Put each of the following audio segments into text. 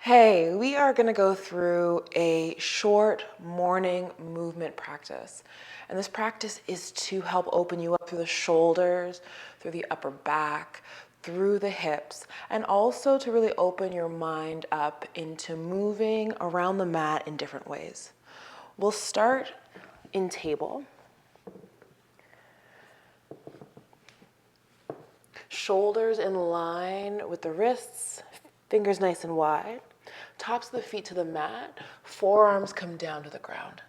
Hey, we are going to go through a short morning movement practice. And this practice is to help open you up through the shoulders, through the upper back, through the hips, and also to really open your mind up into moving around the mat in different ways. We'll start in table. Shoulders in line with the wrists, fingers nice and wide. Tops of the feet to the mat, forearms come down to the ground.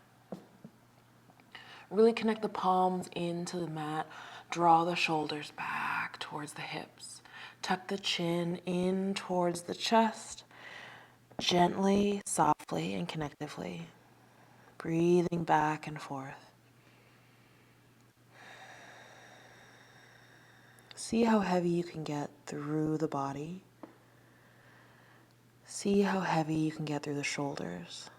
Really connect the palms into the mat. Draw the shoulders back towards the hips. Tuck the chin in towards the chest. Gently, softly, and connectively. Breathing back and forth. See how heavy you can get through the body. See how heavy you can get through the shoulders.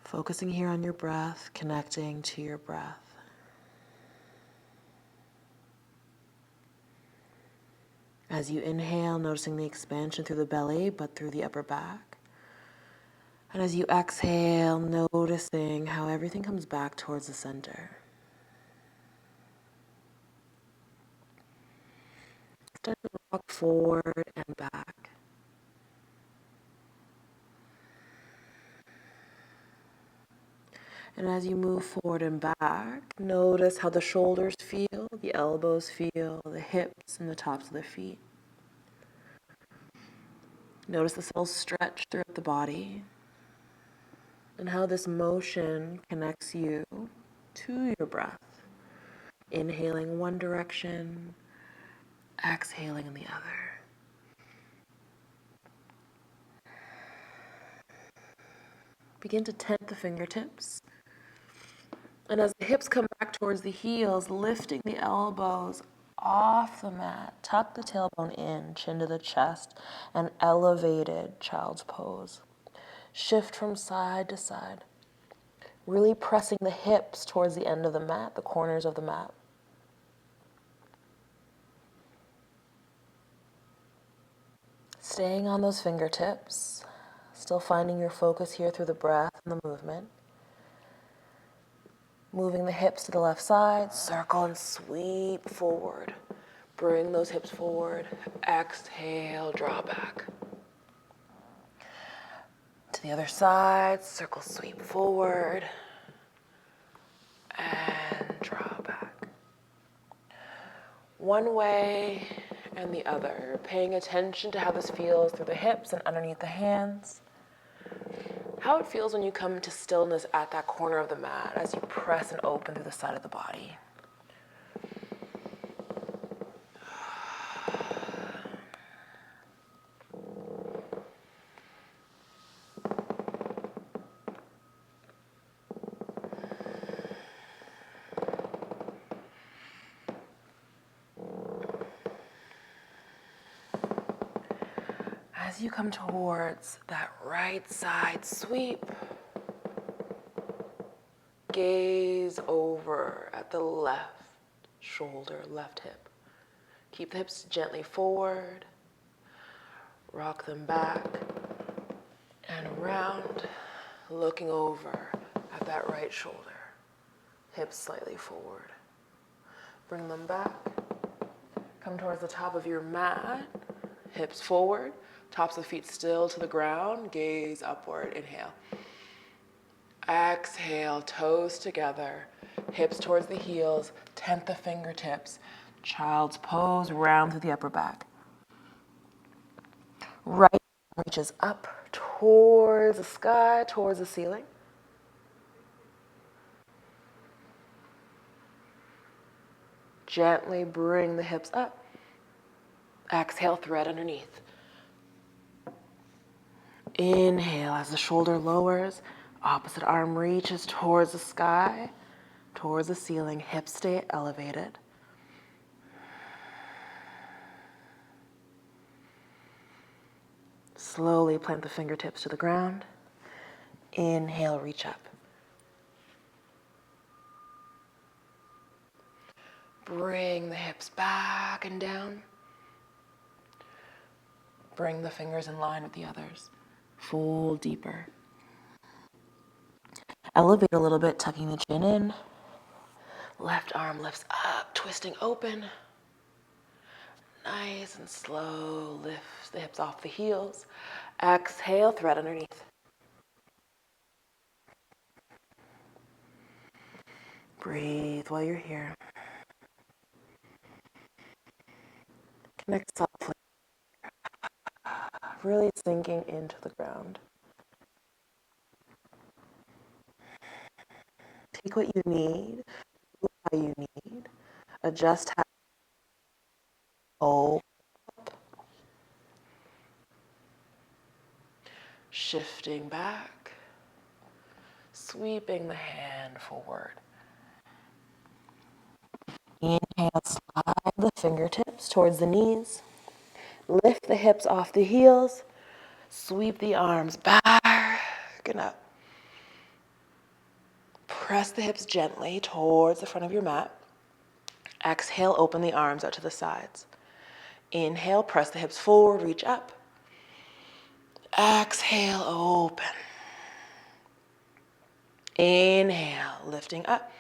Focusing here on your breath, connecting to your breath. As you inhale, noticing the expansion through the belly, but through the upper back. And as you exhale, noticing how everything comes back towards the center. Start to rock forward and back. And as you move forward and back, notice how the shoulders feel, the elbows feel, the hips, and the tops of the feet. Notice the cells stretch throughout the body and how this motion connects you to your breath. Inhaling one direction, exhaling in the other. Begin to tent the fingertips. And as the hips come back towards the heels, lifting the elbows off the mat, tuck the tailbone in, chin to the chest, and elevated child's pose. Shift from side to side, really pressing the hips towards the end of the mat, the corners of the mat. Staying on those fingertips, still finding your focus here through the breath and the movement. Moving the hips to the left side, circle and sweep forward. Bring those hips forward. Exhale, draw back. To the other side, circle, sweep forward. And draw back. One way and the other. Paying attention to how this feels through the hips and underneath the hands. How it feels when you come to stillness at that corner of the mat as you press and open through the side of the body. As you come towards that right side sweep, gaze over at the left shoulder, left hip. Keep the hips gently forward, rock them back and around, looking over at that right shoulder. Hips slightly forward. Bring them back. Come towards the top of your mat, hips forward, tops of the feet still to the ground, gaze upward, inhale. Exhale, toes together, hips towards the heels, tent the fingertips, child's pose, round through the upper back. Right arm reaches up towards the sky, towards the ceiling. Gently bring the hips up. Exhale, thread underneath. Inhale as the shoulder lowers, opposite arm reaches towards the sky, towards the ceiling, hips stay elevated. Slowly plant the fingertips to the ground. Inhale, reach up. Bring the hips back and down. Bring the fingers in line with the others. Fold deeper. Elevate a little bit, tucking the chin in. Left arm lifts up, twisting open. Nice and slow, lift the hips off the heels. Exhale, thread underneath. Breathe while you're here. Connect softly, really sinking into the ground. Take what you need, how you need. Adjust how you hold. Shifting back, sweeping the hand forward. Inhale, slide the fingertips towards the knees. Lift the hips off the heels. Sweep the arms back and up. Press the hips gently towards the front of your mat. Exhale, open the arms out to the sides. Inhale, press the hips forward, reach up. Exhale, open. Inhale, lifting up.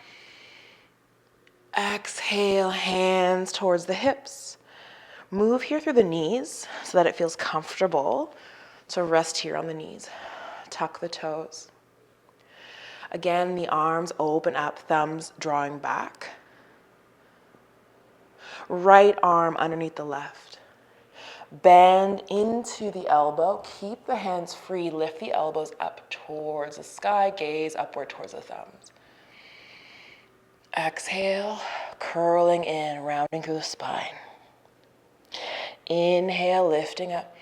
Exhale, hands towards the hips. Move here through the knees so that it feels comfortable. So rest here on the knees. Tuck the toes. Again, the arms open up, thumbs drawing back. Right arm underneath the left. Bend into the elbow. Keep the hands free. Lift the elbows up towards the sky. Gaze upward towards the thumbs. Exhale, curling in, rounding through the spine. Inhale, lifting up.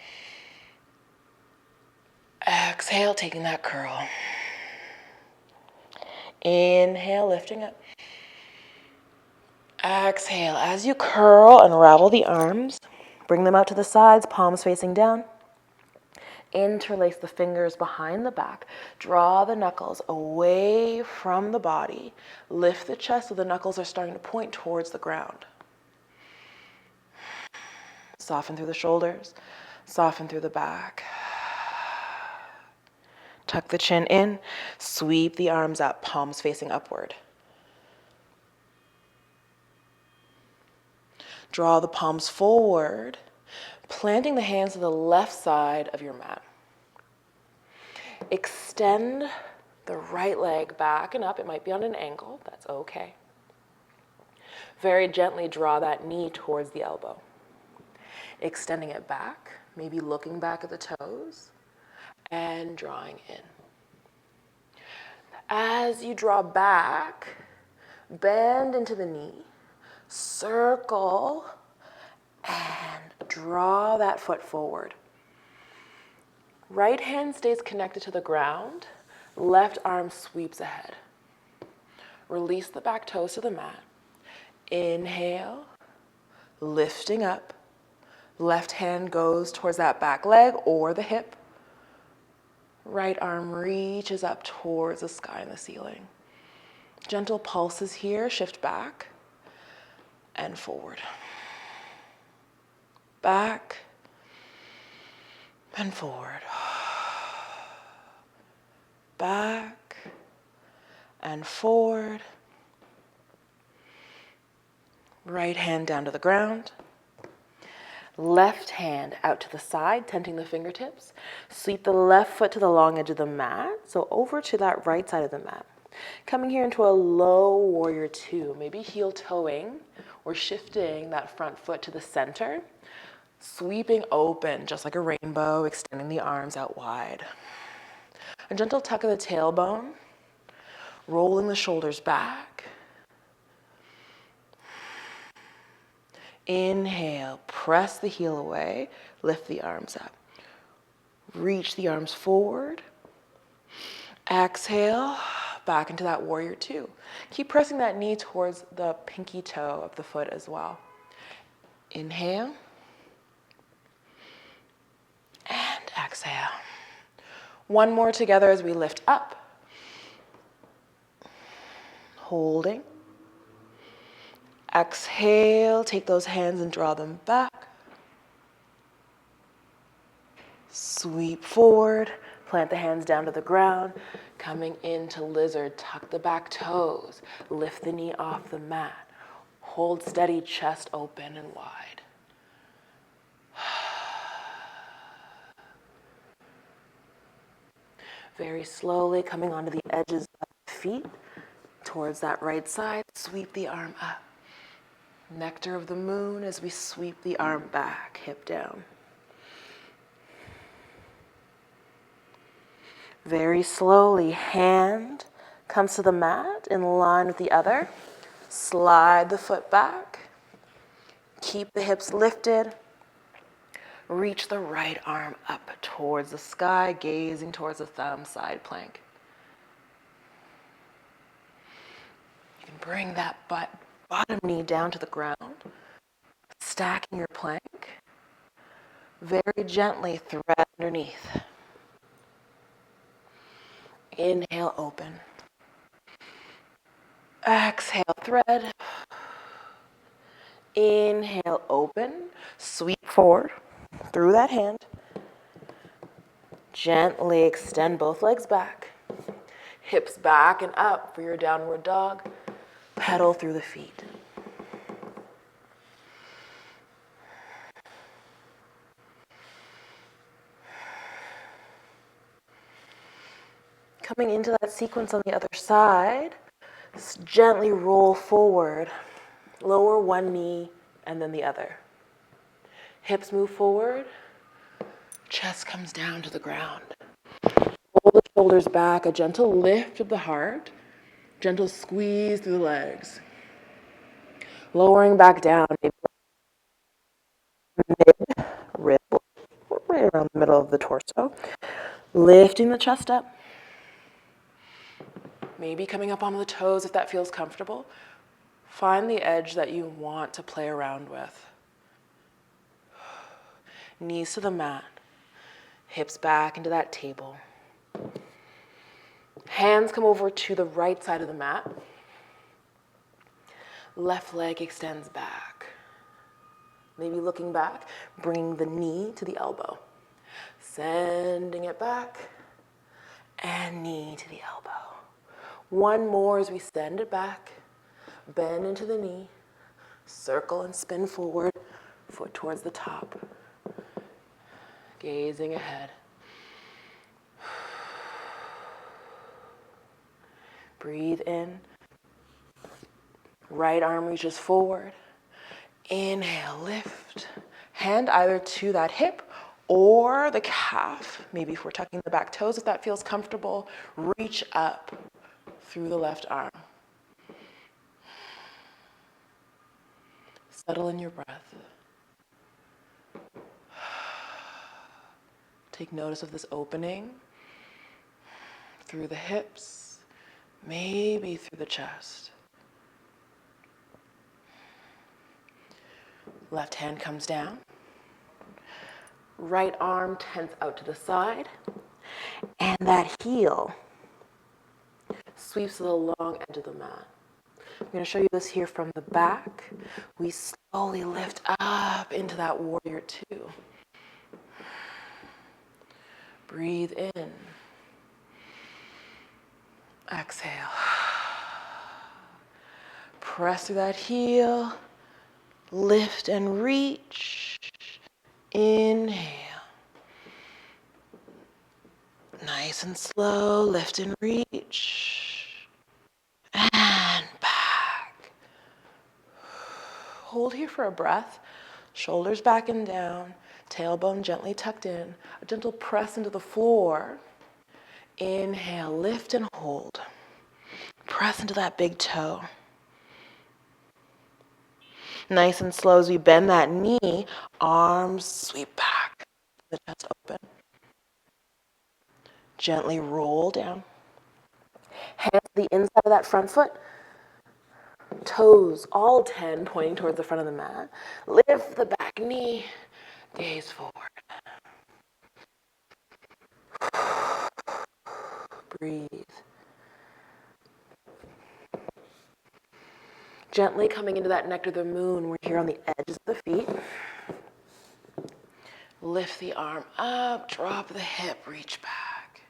Exhale, taking that curl. Inhale, lifting up. Exhale, as you curl, unravel the arms. Bring them out to the sides, palms facing down. Interlace the fingers behind the back. Draw the knuckles away from the body. Lift the chest so the knuckles are starting to point towards the ground. Soften through the shoulders. Soften through the back. Tuck the chin in. Sweep the arms up, palms facing upward. Draw the palms forward, planting the hands to the left side of your mat. Extend the right leg back and up. It might be on an angle. That's okay. Very gently draw that knee towards the elbow. Extending it back, maybe looking back at the toes, and drawing in. As you draw back, bend into the knee, circle, and draw that foot forward. Right hand stays connected to the ground. Left arm sweeps ahead. Release the back toes to the mat. Inhale, lifting up. Left hand goes towards that back leg or the hip. Right arm reaches up towards the sky and the ceiling. Gentle pulses here, shift back and forward. Back and forward. Back and forward. Right hand down to the ground. Left hand out to the side, tenting the fingertips. Sweep the left foot to the long edge of the mat, so over to that right side of the mat. Coming here into a low warrior two, maybe heel toeing or shifting that front foot to the center. Sweeping open, just like a rainbow, extending the arms out wide. A gentle tuck of the tailbone, rolling the shoulders back. Inhale, press the heel away, lift the arms up. Reach the arms forward. Exhale, back into that warrior two. Keep pressing that knee towards the pinky toe of the foot as well. Inhale. And exhale. One more together as we lift up. Holding. Exhale, take those hands and draw them back. Sweep forward, plant the hands down to the ground. Coming into lizard, tuck the back toes, lift the knee off the mat. Hold steady, chest open and wide. Very slowly coming onto the edges of the feet towards that right side, sweep the arm up. Nectar of the moon as we sweep the arm back, hip down. Very slowly, hand comes to the mat in line with the other. Slide the foot back. Keep the hips lifted. Reach the right arm up towards the sky, gazing towards the thumb, side plank. You can bring that bottom knee down to the ground, stacking your plank. Very gently thread underneath. Inhale, open. Exhale, thread. Inhale, open. Sweep forward through that hand. Gently extend both legs back. Hips back and up for your downward dog. Pedal through the feet. Coming into that sequence on the other side, gently roll forward. Lower one knee and then the other. Hips move forward. Chest comes down to the ground. Roll the shoulders back, a gentle lift of the heart. Gentle squeeze through the legs. Lowering back down, mid-rib, right around the middle of the torso. Lifting the chest up. Maybe coming up onto the toes if that feels comfortable. Find the edge that you want to play around with. Knees to the mat. Hips back into that table. Hands come over to the right side of the mat. Left leg extends back. Maybe looking back, bring the knee to the elbow. Sending it back, and knee to the elbow. One more as we send it back, bend into the knee, circle and spin forward, foot towards the top. Gazing ahead. Breathe in. Right arm reaches forward. Inhale, lift. Hand either to that hip or the calf. Maybe if we're tucking the back toes, if that feels comfortable, reach up through the left arm. Settle in your breath. Take notice of this opening through the hips, maybe through the chest. Left hand comes down. Right arm tends out to the side. And that heel sweeps to the long edge of the mat. I'm going to show you this here from the back. We slowly lift up into that warrior two. Breathe in. Exhale. Press through that heel. Lift and reach. Inhale. Nice and slow. Lift and reach. And back. Hold here for a breath. Shoulders back and down. Tailbone gently tucked in. A gentle press into the floor. Inhale, lift and hold. Press into that big toe. Nice and slow as we bend that knee, arms sweep back. The chest open. Gently roll down. Hands to the inside of that front foot. Toes, all 10, pointing towards the front of the mat. Lift the back knee. Gaze forward. Breathe. Gently coming into that nectar of the moon. We're here on the edges of the feet. Lift the arm up, drop the hip, reach back.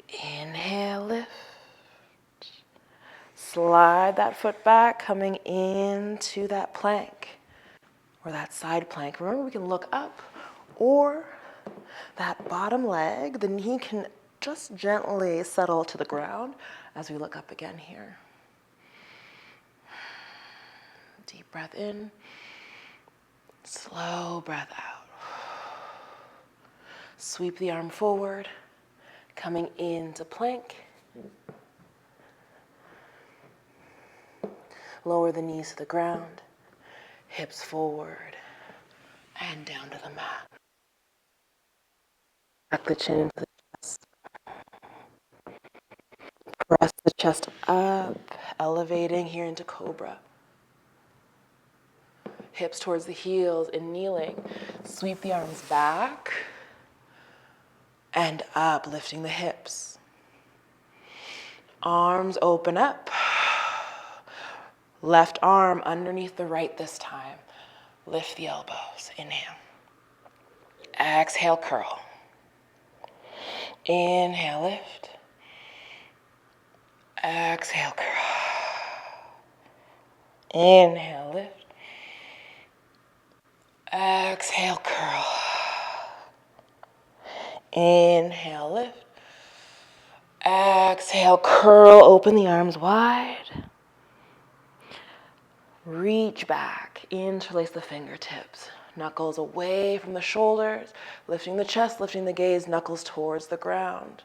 Inhale, lift. Slide that foot back, coming into that plank or that side plank. Remember, we can look up, or that bottom leg, the knee can just gently settle to the ground as we look up again here. Deep breath in, slow breath out. Sweep the arm forward, coming into plank. Lower the knees to the ground, hips forward and down to the mat. Tuck the chin into the chest. Press the chest up, elevating here into cobra. Hips towards the heels in kneeling. Sweep the arms back and up, lifting the hips. Arms open up. Left arm underneath the right this time. Lift the elbows. Inhale. Exhale, curl. Inhale, lift. Exhale, curl. Inhale, lift. Exhale, curl. Inhale, lift. Exhale, curl, open the arms wide. Reach back, interlace the fingertips. Knuckles away from the shoulders, lifting the chest, lifting the gaze, knuckles towards the ground.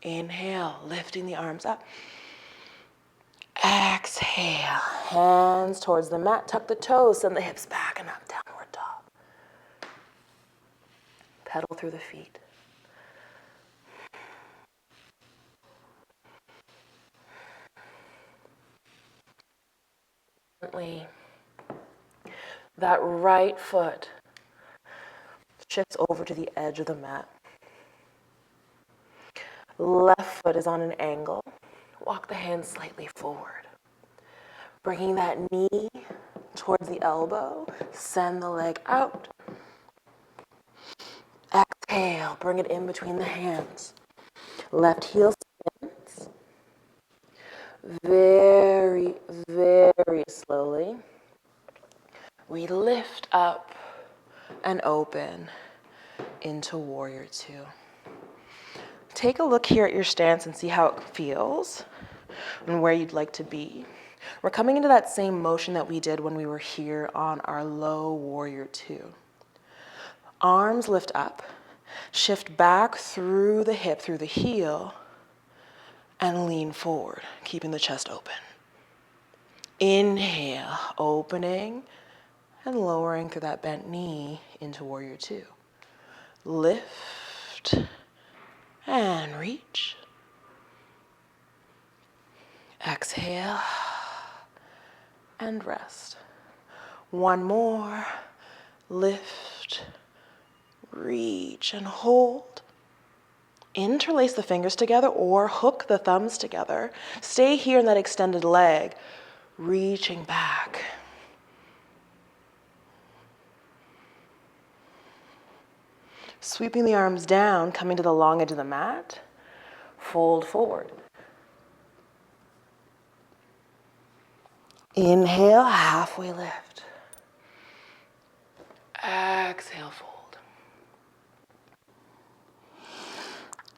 Inhale, lifting the arms up. Exhale, hands towards the mat, tuck the toes, send the hips back and up, downward dog. Pedal through the feet. Gently, that right foot shifts over to the edge of the mat. Left foot is on an angle. Walk the hands slightly forward. Bringing that knee towards the elbow, send the leg out. Exhale, bring it in between the hands. Left heel spins. Very, very slowly, we lift up and open into warrior two. Take a look here at your stance and see how it feels and where you'd like to be. We're coming into that same motion that we did when we were here on our low warrior two. Arms lift up, shift back through the hip, through the heel, and lean forward, keeping the chest open. Inhale, opening and lowering through that bent knee into warrior two. Lift and reach. Exhale and rest. One more. Lift, reach, and hold. Interlace the fingers together or hook the thumbs together. Stay here in that extended leg, reaching back. Sweeping the arms down, coming to the long edge of the mat. Fold forward. Inhale, halfway lift. Exhale, fold.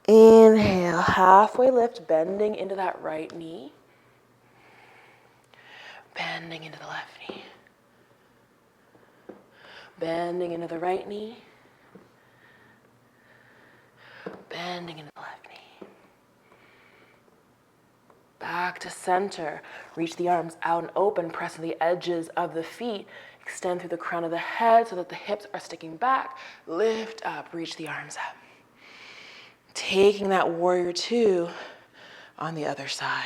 Inhale, halfway lift, bending into that right knee. Bending into the left knee. Bending into the right knee. Bending into the left knee. Back to center. Reach the arms out and open, pressing the edges of the feet. Extend through the crown of the head so that the hips are sticking back. Lift up, reach the arms up. Taking that warrior two on the other side.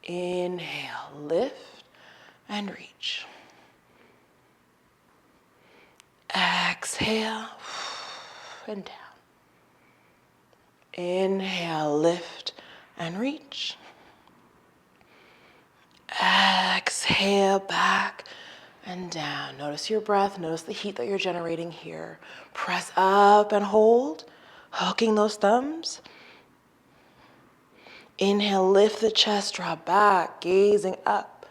Inhale, lift and reach. Exhale and down. Inhale, lift and reach. Exhale, back and down. Notice your breath. Notice the heat that you're generating here. Press up and hold, hooking those thumbs. Inhale, lift the chest, draw back, gazing up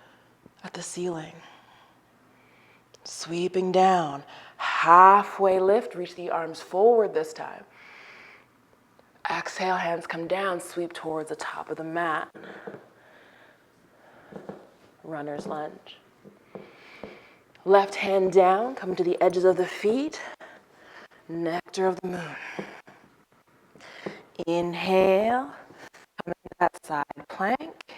at the ceiling. Sweeping down, halfway lift, reach the arms forward this time. Exhale, hands come down, sweep towards the top of the mat. Runner's lunge. Left hand down, come to the edges of the feet. Nectar of the moon. Inhale, come into that side plank.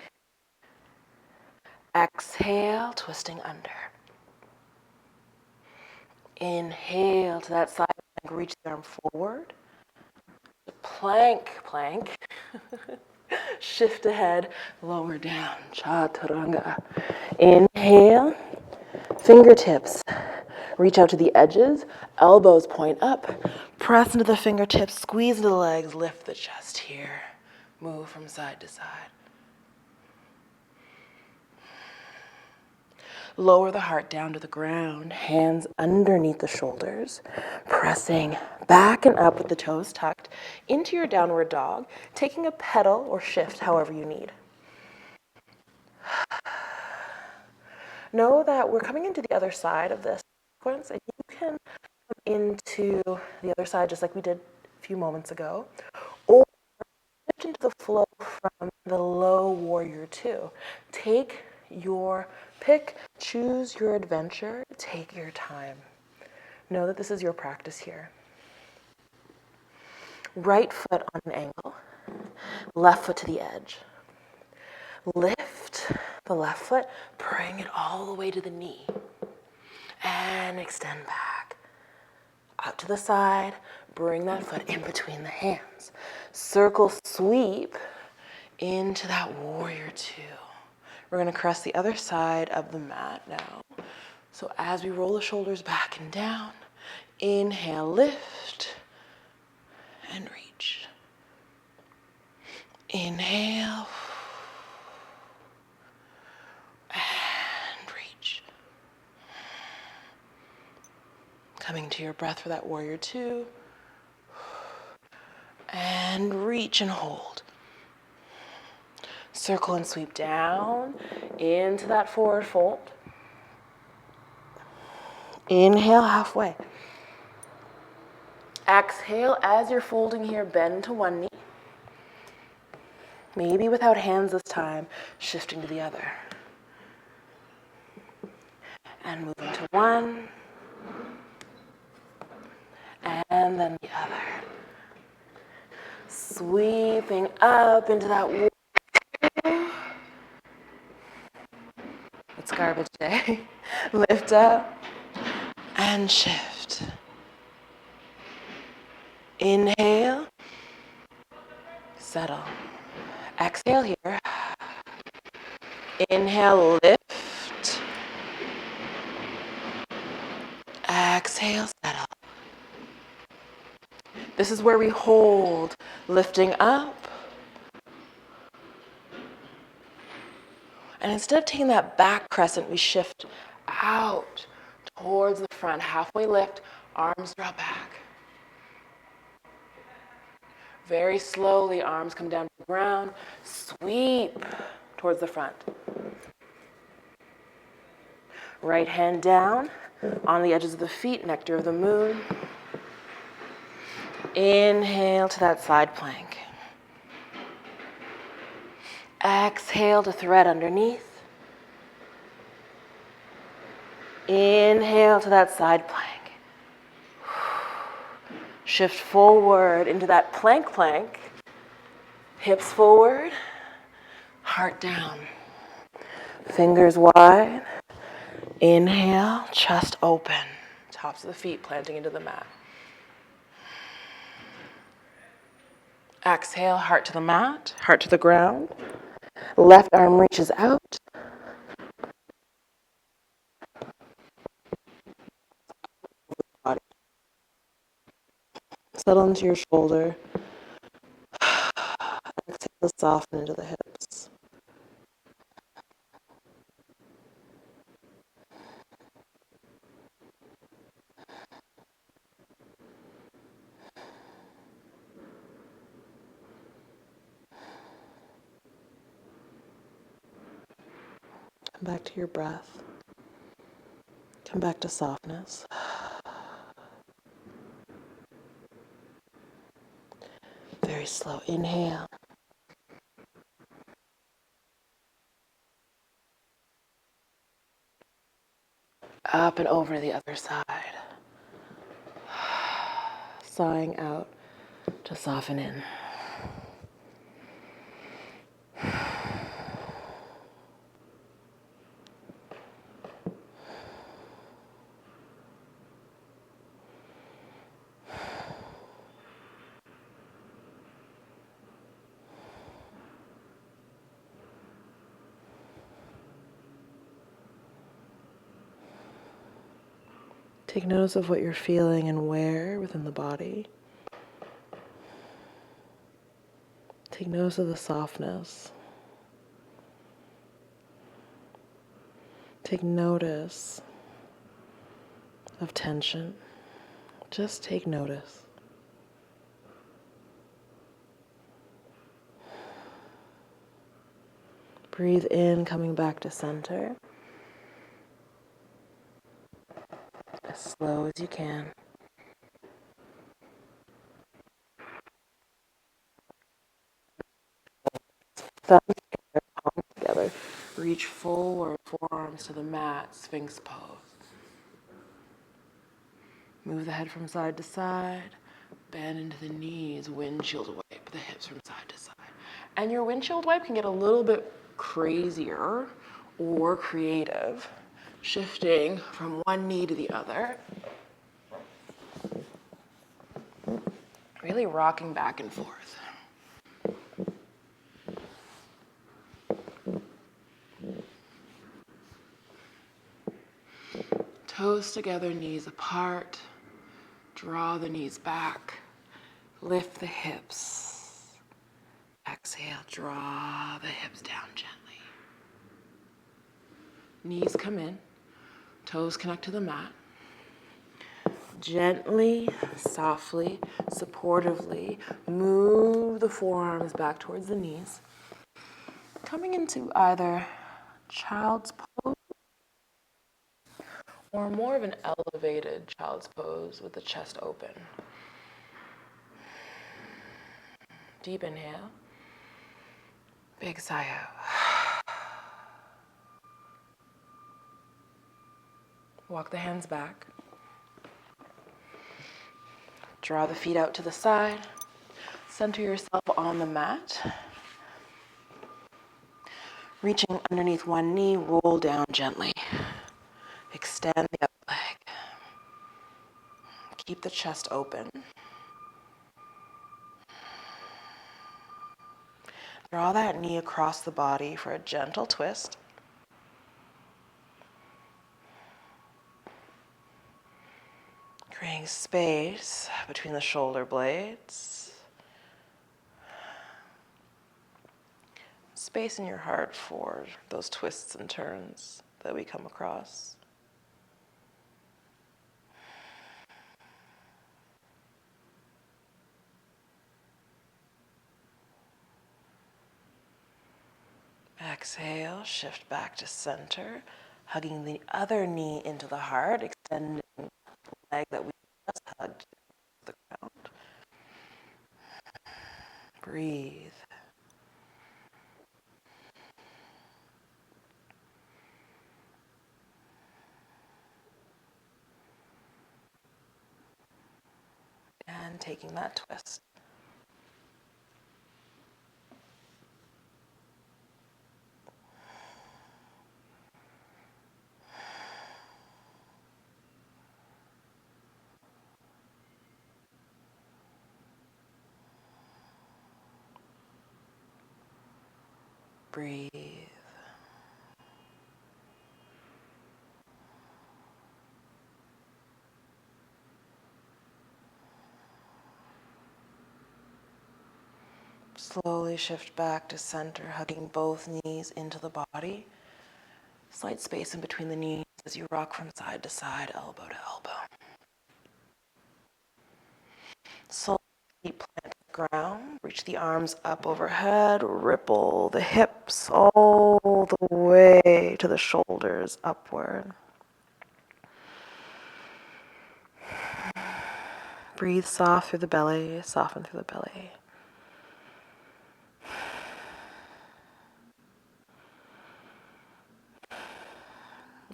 Exhale, twisting under. Inhale to that side plank, reach the arm forward. Plank, plank. Shift ahead, lower down, chaturanga. Inhale, fingertips. Reach out to the edges, elbows point up. Press into the fingertips, squeeze into the legs, lift the chest here. Move from side to side. Lower the heart down to the ground, hands underneath the shoulders, pressing back and up with the toes tucked into your downward dog, taking a pedal or shift however you need. Know that we're coming into the other side of this sequence, and you can come into the other side just like we did a few moments ago, or shift into the flow from the low warrior two. Take your pick, choose your adventure, take your time. Know that this is your practice here. Right foot on an angle, left foot to the edge. Lift the left foot, bring it all the way to the knee. And extend back. Out to the side, bring that foot in between the hands. Circle sweep into that warrior two. We're gonna cross the other side of the mat now. So as we roll the shoulders back and down, inhale, lift, and reach. Inhale, and reach. Coming to your breath for that warrior two. And reach and hold. Circle and sweep down into that forward fold. Inhale halfway. Exhale as you're folding here, bend to one knee. Maybe without hands this time, shifting to the other. And moving to one. And then the other. Sweeping up into that warrior. It's garbage day. Lift up and shift. Inhale. Settle. Exhale here. Inhale, lift. Exhale, settle. This is where we hold, lifting up. And instead of taking that back crescent, we shift out towards the front. Halfway lift, arms draw back. Very slowly, arms come down to the ground. Sweep towards the front. Right hand down on the edges of the feet, nectar of the moon. Inhale to that side plank. Exhale to thread underneath. Inhale to that side plank. Shift forward into that plank. Hips forward, heart down. Fingers wide. Inhale, chest open. Tops of the feet planting into the mat. Exhale, heart to the mat, heart to the ground. Left arm reaches out. Body. Settle into your shoulder. Exhale, soften into the hips. Come back to your breath. Come back to softness. Very slow inhale. Up and over to the other side. Sighing out to soften in. Take notice of what you're feeling and where within the body. Take notice of the softness. Take notice of tension. Just take notice. Breathe in, coming back to center. As slow as you can. Thumbs together, palms together. Reach forward, forearms to the mat, Sphinx pose. Move the head from side to side. Bend into the knees, windshield wipe the hips from side to side. And your windshield wipe can get a little bit crazier or creative, shifting from one knee to the other. Really rocking back and forth. Toes together, knees apart. Draw the knees back. Lift the hips. Exhale, draw the hips down gently. Knees come in. Toes connect to the mat. Gently, softly, supportively move the forearms back towards the knees. Coming into either child's pose or more of an elevated child's pose with the chest open. Deep inhale. Big sigh out. Walk the hands back. Draw the feet out to the side. Center yourself on the mat. Reaching underneath one knee, roll down gently. Extend the other leg. Keep the chest open. Draw that knee across the body for a gentle twist. Creating space between the shoulder blades. Space in your heart for those twists and turns that we come across. Exhale, shift back to center, hugging the other knee into the heart, extending the leg that we just hugged to the ground. Breathe. And taking that twist. Breathe. Slowly shift back to center, hugging both knees into the body. Slight space in between the knees as you rock from side to side, elbow to elbow. Slowly feet plant the ground. Reach the arms up overhead. Ripple the hips all the way to the shoulders, upward. Breathe soft through the belly, soften through the belly.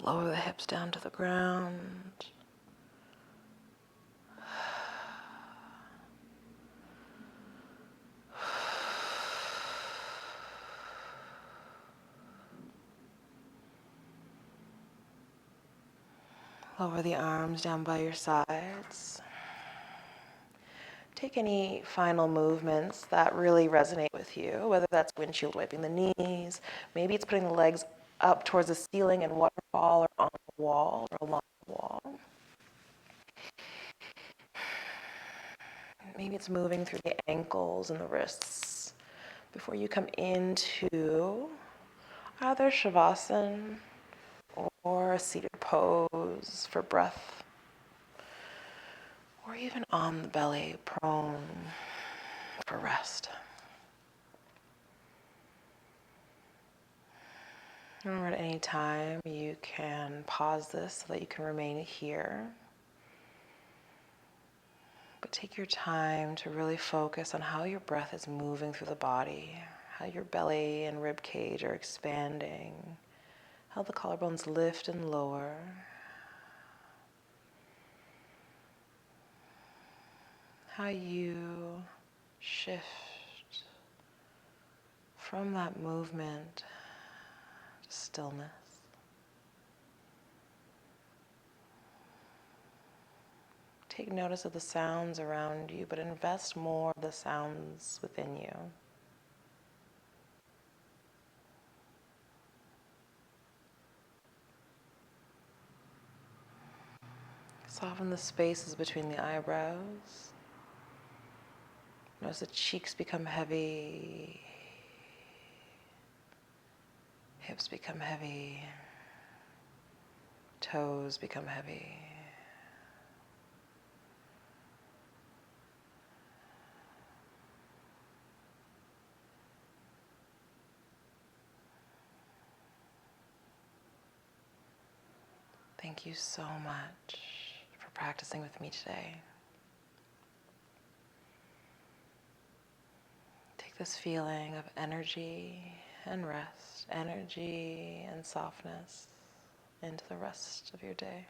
Lower the hips down to the ground. Lower the arms down by your sides. Take any final movements that really resonate with you, whether that's windshield wiping the knees, maybe it's putting the legs up towards the ceiling and waterfall, or on the wall or along the wall. Maybe it's moving through the ankles and the wrists before you come into either Shavasana or a seated pose for breath, or even on the belly, prone for rest. Or at any time, you can pause this so that you can remain here. But take your time to really focus on how your breath is moving through the body, how your belly and rib cage are expanding, how the collarbones lift and lower. How you shift from that movement to stillness. Take notice of the sounds around you, but invest more of the sounds within you. Soften the spaces between the eyebrows. Notice the cheeks become heavy, hips become heavy, toes become heavy. Thank you so much for practicing with me today. Take this feeling of energy and rest, energy and softness into the rest of your day.